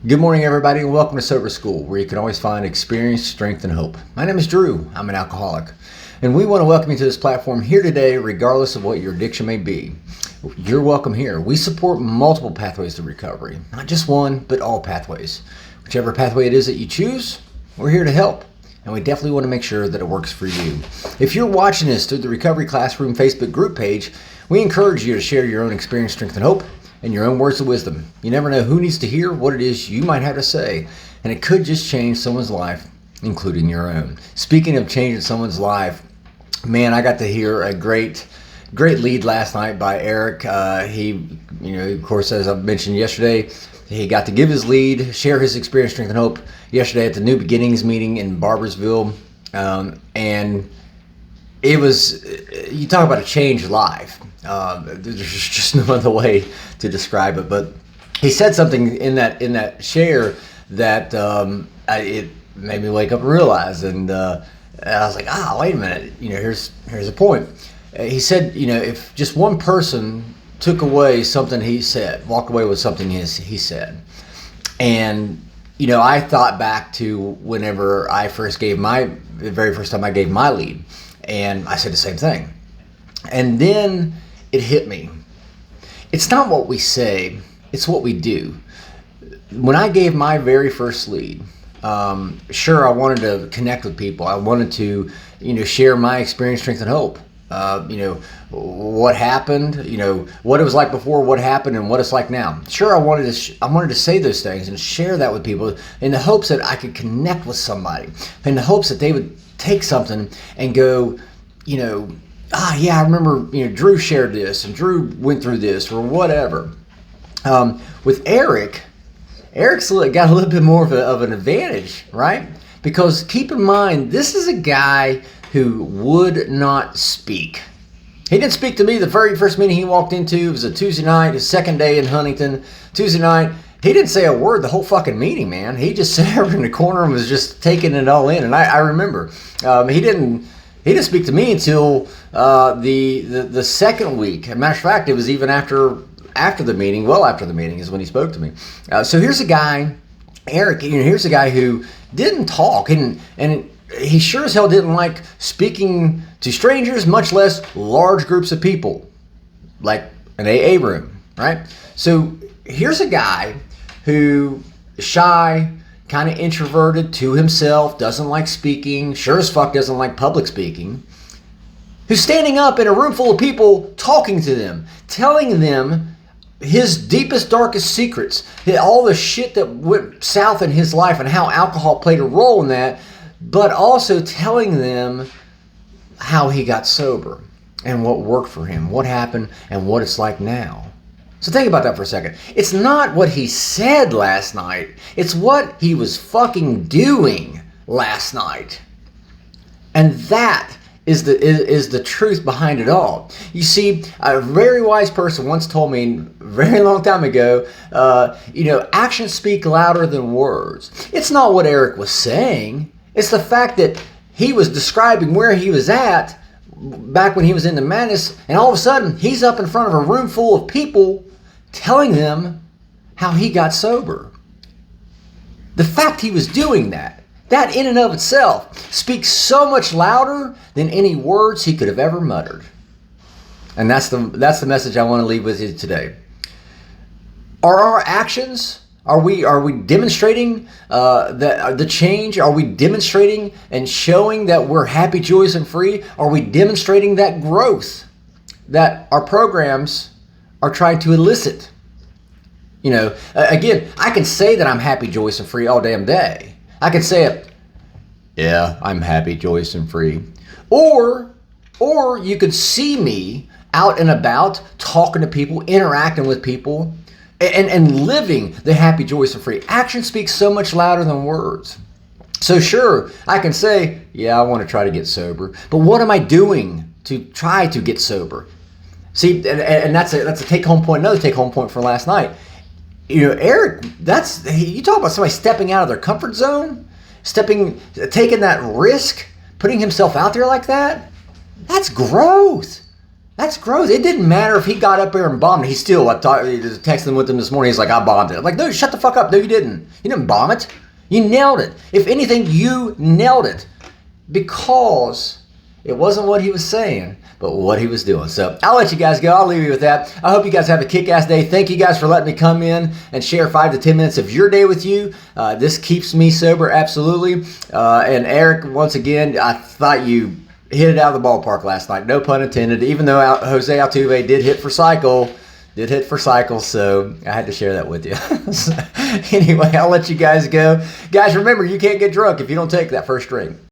Good morning, everybody, and welcome to Sober School, where you can always find experience, strength, and hope. My name is Drew. I'm an alcoholic, and we want to welcome you to this platform here today, regardless of what your addiction may be. You're welcome here. We support multiple pathways to recovery, not just one, but all pathways. Whichever pathway it is that you choose, we're here to help, and we definitely want to make sure that it works for you. If you're watching this through the Recovery Classroom Facebook group page, we encourage you to share your own experience, strength, and hope, and your own words of wisdom. You never know who needs to hear what it is you might have to say, and it could just change someone's life, including your own. Speaking of changing someone's life, man, I got to hear a great lead last night by Eric. Of course, as I mentioned yesterday, he got to give his lead, share his experience, strength, and hope yesterday at the New Beginnings meeting in Barbersville, and it was, you talk about a changed life. There's just no other way to describe it. But he said something in that share that it made me wake up and realize. And I was like, wait a minute. Here's a point. He said, if just one person took away something he said, walked away with something he said, and I thought back to whenever I the very first time I gave my lead. And I said the same thing. And then it hit me. It's not what we say, it's what we do. When I gave my very first lead, sure, I wanted to connect with people. I wanted to, share my experience, strength, and hope. What happened, what it was like before, what happened, and what it's like now. Sure, I wanted to say those things and share that with people in the hopes that I could connect with somebody, in the hopes that they would take something and go, I remember, Drew shared this and Drew went through this or whatever. With Eric's got a little bit more of an advantage, right? Because keep in mind, this is a guy who would not speak. He didn't speak to me the very first meeting he walked into. It was a Tuesday night, his second day in Huntington. Tuesday night, he didn't say a word the whole fucking meeting, man. He just sat over in the corner and was just taking it all in. And I remember, he didn't speak to me until the second week. As a matter of fact, it was even after the meeting, well after the meeting is when he spoke to me. So here's a guy, Eric, here's a guy who didn't talk, and he sure as hell didn't like speaking to strangers, much less large groups of people, like an AA room, right? So here's a guy who is shy, kind of introverted to himself, doesn't like speaking, sure as fuck doesn't like public speaking, who's standing up in a room full of people, talking to them, telling them his deepest, darkest secrets, all the shit that went south in his life and how alcohol played a role in that, but also telling them how he got sober and what worked for him, what happened, and what it's like now. So think about that for a second. It's not what he said last night. It's what he was fucking doing last night. And that is the truth behind it all. You see, a very wise person once told me a very long time ago, actions speak louder than words. It's not what Eric was saying. It's the fact that he was describing where he was at back when he was in the madness, and all of a sudden he's up in front of a room full of people telling them how he got sober. The fact he was doing that in and of itself speaks so much louder than any words he could have ever muttered. And that's the message I want to leave with you today. Are our actions, are we demonstrating the change? Are we demonstrating and showing that we're happy, joyous, and free? Are we demonstrating that growth that our programs are trying to elicit? Again, I can say that I'm happy, joyous, and free all damn day. I can say it, yeah, I'm happy, joyous, and free. Or you could see me out and about, talking to people, interacting with people, and living the happy, joyous, and free. Action speaks so much louder than words. So sure, I can say, yeah, I want to try to get sober, but what am I doing to try to get sober? See, and that's a take-home point, another take-home point for last night. Eric, you talk about somebody stepping out of their comfort zone, taking that risk, putting himself out there like that. That's growth. That's gross. It didn't matter if he got up there and bombed it. He still, I texted with him this morning. He's like, I bombed it. I'm like, no, shut the fuck up. No, you didn't. You didn't bomb it. You nailed it. If anything, you nailed it because it wasn't what he was saying, but what he was doing. So I'll let you guys go. I'll leave you with that. I hope you guys have a kick-ass day. Thank you guys for letting me come in and share 5 to 10 minutes of your day with you. This keeps me sober, absolutely. And Eric, once again, I thought you hit it out of the ballpark last night. No pun intended. Even though Jose Altuve did hit for cycle, so I had to share that with you. So, anyway, I'll let you guys go. Guys, remember, you can't get drunk if you don't take that first drink.